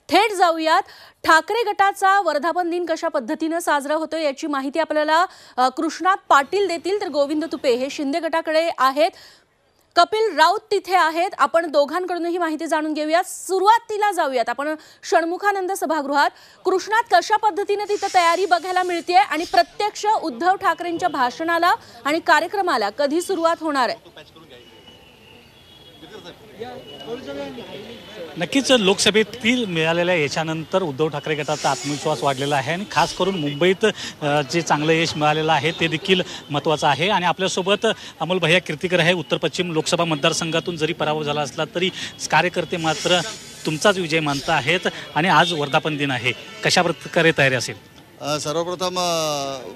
थेट जाऊयात ठाकरे गटाचा वर्धापन दिन कशा पद्धतीने साजरा होतो याची माहिती आपल्याला कृष्णात पाटील देतील। तर गोविंद तुपे हे शिंदे गटाकडे आहेत, कपिल राऊत तिथे आहेत। आपण दोघांकडूनही माहिती जाणून घेऊया। सुरुवातीला जाऊयात आपण षण्मुखानंद सभागृहात। कृष्णात कशा पद्धतीने तिथे तयारी बघायला मिळते आणि प्रत्यक्ष उद्धव ठाकरेंच्या भाषणाला आणि कार्यक्रमाला कधी सुरुवात होणार आहे? नक्कीच लोकसभेतील मिळालेल्या यशानंतर उद्धव ठाकरे गटाचा आत्मविश्वास वाढलेला आहे आणि खास करून मुंबईत जे चांगलं यश मिळालेलं आहे ते देखील महत्त्वाचं आहे। आणि आपल्यासोबत अमोल भैया कीर्तिकर आहे। उत्तर पश्चिम लोकसभा मतदारसंघातून जरी पराभव झाला असला तरी कार्यकर्ते मात्र तुमचाच विजय मानत आहेत आणि आज वर्धापन दिन आहे, कशा प्रकारे तयारी असेल? सर्वप्रथम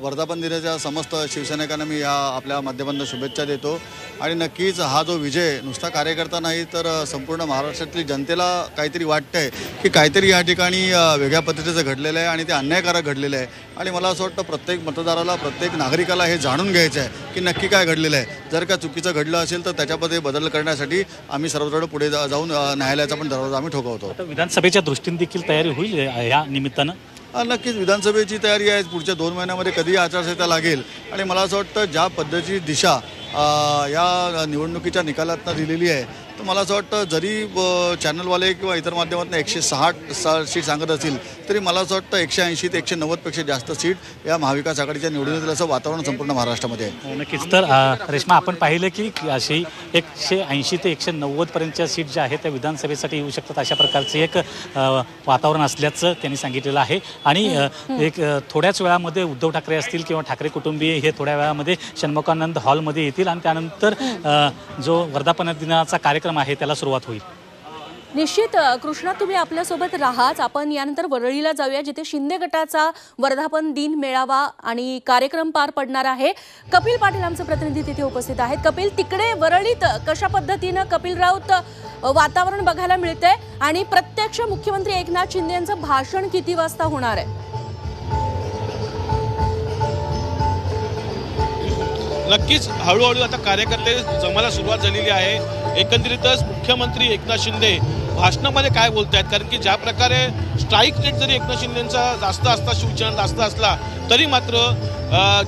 वर्धापन दिनाच्या समस्त शिवसैनिकांना मी या आपल्या माध्यमातून शुभेच्छा देतो। आणि नक्कीच हा जो विजय नुसता कार्यकर्ता नाही तर संपूर्ण महाराष्ट्रातली जनतेला काहीतरी वाटतंय की काहीतरी या ठिकाणी वेगळ्या पद्धतीचं घडलेलं आहे आणि ते अन्यायकारक घडलेलं आहे। आणि मला असं वाटतं प्रत्येक मतदाराला, प्रत्येक नागरिकाला हे जाणून घ्यायचं आहे की नक्की काय घडलेलं आहे। जर का चुकीचं घडलं असेल तर त्याच्यामध्ये बदल करण्यासाठी आम्ही सर्वजण पुढे जाऊन न्यायालयाचा पण दरवाजा आम्ही ठोकावतो। विधानसभेच्या दृष्टीने देखील तयारी होईल या निमित्तानं? नक्कीच विधानसभेची तयारी आहे। पुढच्या 2 महिन्यामध्ये कधी आचारसंहिता लागेल आणि मला असं वाटतं ज्या पद्धतीची दिशा या निवडणुकीच्या निकालातनं दिलेली आहे तर मला असं वाटतं जरी चॅनलवाले किंवा इतर माध्यमातून 160 सीट सांगत असतील तरी मला असं वाटतं 180 ते 190पेक्षा जास्त सीट या महाविकास आघाडीच्या निवडून येतील असं वातावरण संपूर्ण महाराष्ट्रामध्ये आहे। नक्कीच। तर रेश्मा, आपण पाहिलं की अशी 180 ते 190 पर्यंतच्या सीट ज्या आहेत त्या विधानसभेसाठी येऊ शकतात अशा प्रकारचे एक वातावरण असल्याचं त्यांनी सांगितलेलं आहे। आणि एक थोड्याच वेळामध्ये उद्धव ठाकरे असतील किंवा ठाकरे कुटुंबीय हे थोड्या वेळामध्ये षण्मुखानंद हॉलमध्ये येतील आणि त्यानंतर जो वर्धापन दिनाचा कार्यक्रम आहे त्याला सुरुवात होईल। निश्चित कृष्णा, तुम्ही आपल्यासोबत राहाच। आपण यानंतर वरळीला जाऊया जिथे शिंदे गटाचा वर्धापन दिन मेळावा आणि कार्यक्रम पार पडणार आहे। कपिल पाटील आमचे प्रतिनिधी तिथे उपस्थित आहेत। कपिल, तिकडे वरळीत कशा पद्धतीने कपिल राऊत वातावरण बघायला मिळतंय आणि प्रत्यक्ष मुख्यमंत्री एकनाथ शिंदे यांचं भाषण किती वाजता होणार आहे? नक्कीच हळूहळू आता कार्यकर्ते जमायला सुरुवात झालेली आहे। एकंदरीतच मुख्यमंत्री एकनाथ शिंदे भाषणामध्ये काय बोलत आहेत, कारण की ज्या प्रकारे स्ट्राईक रेट जरी एकनाथ शिंदेंचा जास्त असता, शिवसेना जास्त असला तरी मात्र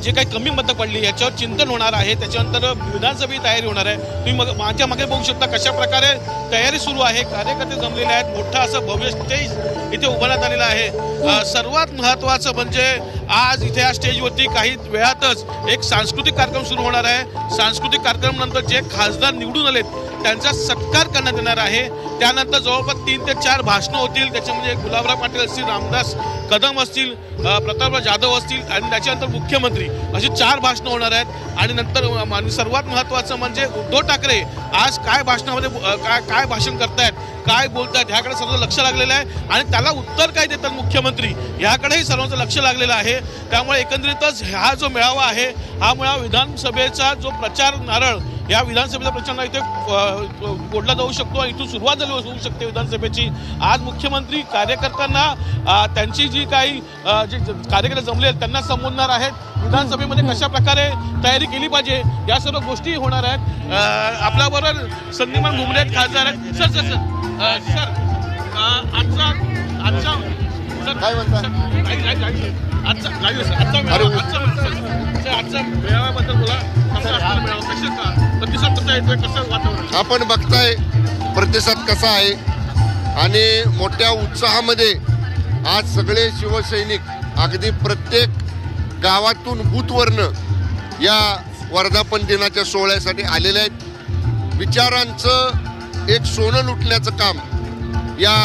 जे काही कमी मतं पडली याच्यावर चिंतन होणार आहे। त्याच्यानंतर विधानसभेची तयारी होणार आहे। तुम्ही माझ्या मागे बघू शकता कशा प्रकारे तयारी सुरू आहे। कार्यकर्ते जमलेले आहेत, मोठं असं भव्य स्टेज इथे उभारण्यात आलेलं आहे। सर्वात महत्त्वाचं म्हणजे आज इथे या स्टेजवरती काही वेळातच एक सांस्कृतिक कार्यक्रम सुरू होणार आहे। सांस्कृतिक कार्यक्रमानंतर जे खासदार निवडून आलेत त्यांचा सत्कार करण्यात येणार आहे। त्यानंतर जवळपास 3 ते 4 भाषणं होतील। त्याच्यामध्ये गुलाबराव पाटील असतील, रामदास कदम असतील, प्रतापराव जाधव असतील आणि त्याच्यानंतर मुख्यमंत्री अशी 4 भाषणं होणार आहेत। आणि नंतर सर्वात महत्त्वाचं म्हणजे उद्धव ठाकरे आज काय भाषणामध्ये काय भाषण करतायत, काय बोलतायत ह्याकडे सर्व लक्ष लागलेलं आहे आणि त्याला उत्तर काय देतात मुख्यमंत्री ह्याकडेही सर्वांचं लक्ष लागलेलं आहे। त्यामुळे एकंदरीतच हा जो मेळावा आहे हा मेळावा विधानसभेचा जो प्रचार नारळ या विधानसभेचा प्रचार इथे फोडला जाऊ शकतो आणि इथून सुरुवात झाली होऊ शकते विधानसभेची। आज मुख्यमंत्री कार्यकर्त्यांना त्यांची जी काही जे कार्यकर्ते जमले आहेत त्यांना संबोधणार आहेत। विधानसभेमध्ये कशा प्रकारे तयारी केली पाहिजे या सर्व गोष्टी होणार आहेत। आपल्याबरोबर संदीपान घुमरे आहेत, खासदार आहेत। सर सर सर आजचा मेळाव्याबद्दल बोला। आपण बघताय प्रतिसाद कसा आहे आणि मोठ्या उत्साहामध्ये आज सगळे शिवसैनिक अगदी प्रत्येक गावातून बूथवरनं या वर्धापन दिनाच्या सोहळ्यासाठी आलेले आहेत। विचारांचं एक सोनं लुटण्याचं काम या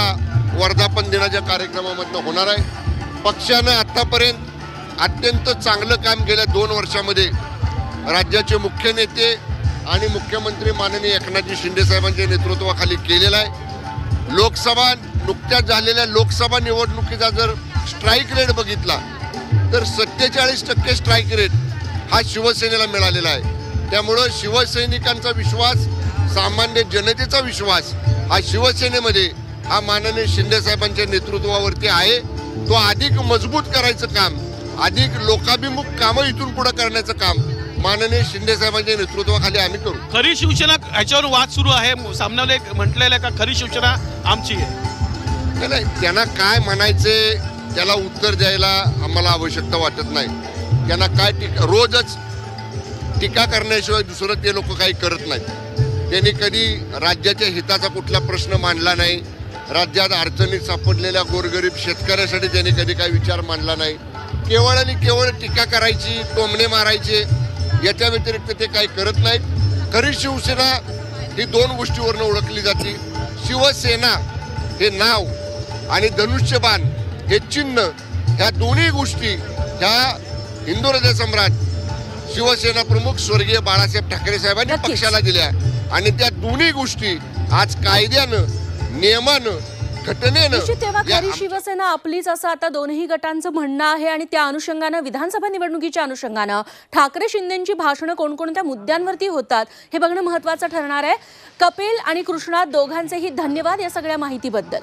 वर्धापन दिनाच्या कार्यक्रमामधनं होणार आहे। पक्षानं आत्तापर्यंत अत्यंत चांगलं काम गेल्या 2 वर्षामध्ये राज्याचे मुख्य नेते आणि मुख्यमंत्री माननीय एकनाथजी शिंदे साहेबांच्या नेतृत्वाखाली केलेला आहे। लोकसभा नुकत्याच झालेल्या लोकसभा निवडणुकीचा जर स्ट्राईक रेट बघितला तर 47% स्ट्राईक रेट हा शिवसेनेला मिळालेला आहे। त्यामुळं शिवसैनिकांचा विश्वास, सामान्य जनतेचा विश्वास हा शिवसेनेमध्ये हा माननीय शिंदे साहेबांच्या नेतृत्वावरती आहे। तो अधिक मजबूत करायचं काम, अधिक लोकाभिमुख कामं इथून पुढे करण्याचं काम माननीय शिंदे साहेबांच्या नेतृत्वाखाली आम्ही करू। खरी शिवसेना याच्यावर वाद सुरू आहे। सामनाला म्हटलेलं आहे का खरी शिवसेना आमची आहे? नाही, त्यांना काय म्हणायचे त्याला उत्तर द्यायला आम्हाला आवश्यकता वाटत नाही. त्यांना काय रोजच टीका करण्याशिवाय दुसरं ते लोक काही करत नाहीत. त्यांनी कधी राज्याच्या हिताचा कुठला प्रश्न मांडला नाही. राज्यात अडचणीत सापडलेल्या गोरगरीब शेतकऱ्यासाठी त्यांनी कधी काही विचार मांडला नाही. केवळ आणि केवळ टीका करायची, टोमणे मारायचे, याच्या व्यतिरिक्त ते काही करत नाहीत. खरी शिवसेना ही दोन गोष्टीवरनं ओळखली जाते. शिवसेना हे नाव आणि धनुष्यबाण हे चिन्ह, ह्या दोन्ही गोष्टी ह्या हिंदू हृदय सम्राट शिवसेना प्रमुख स्वर्गीय बाळासाहेब ठाकरे साहेबांनी नक्कीच. पक्षाला दिल्या आणि त्या दोन्ही गोष्टी आज कायद्यानं, नियमानं, घटनेनं निश्चित तेव्हा या खरी शिवसेना आपलीच असं आता दोन्ही गटांचं म्हणणं आहे आणि त्या अनुषंगानं विधानसभा निवडणुकीच्या अनुषंगानं ठाकरे शिंदेंची भाषणं कोणकोणत्या मुद्द्यांवरती होतात हे बघणं महत्त्वाचं ठरणार आहे. कपिल आणि कृष्णा दोघांचेही धन्यवाद या सगळ्या माहितीबद्दल.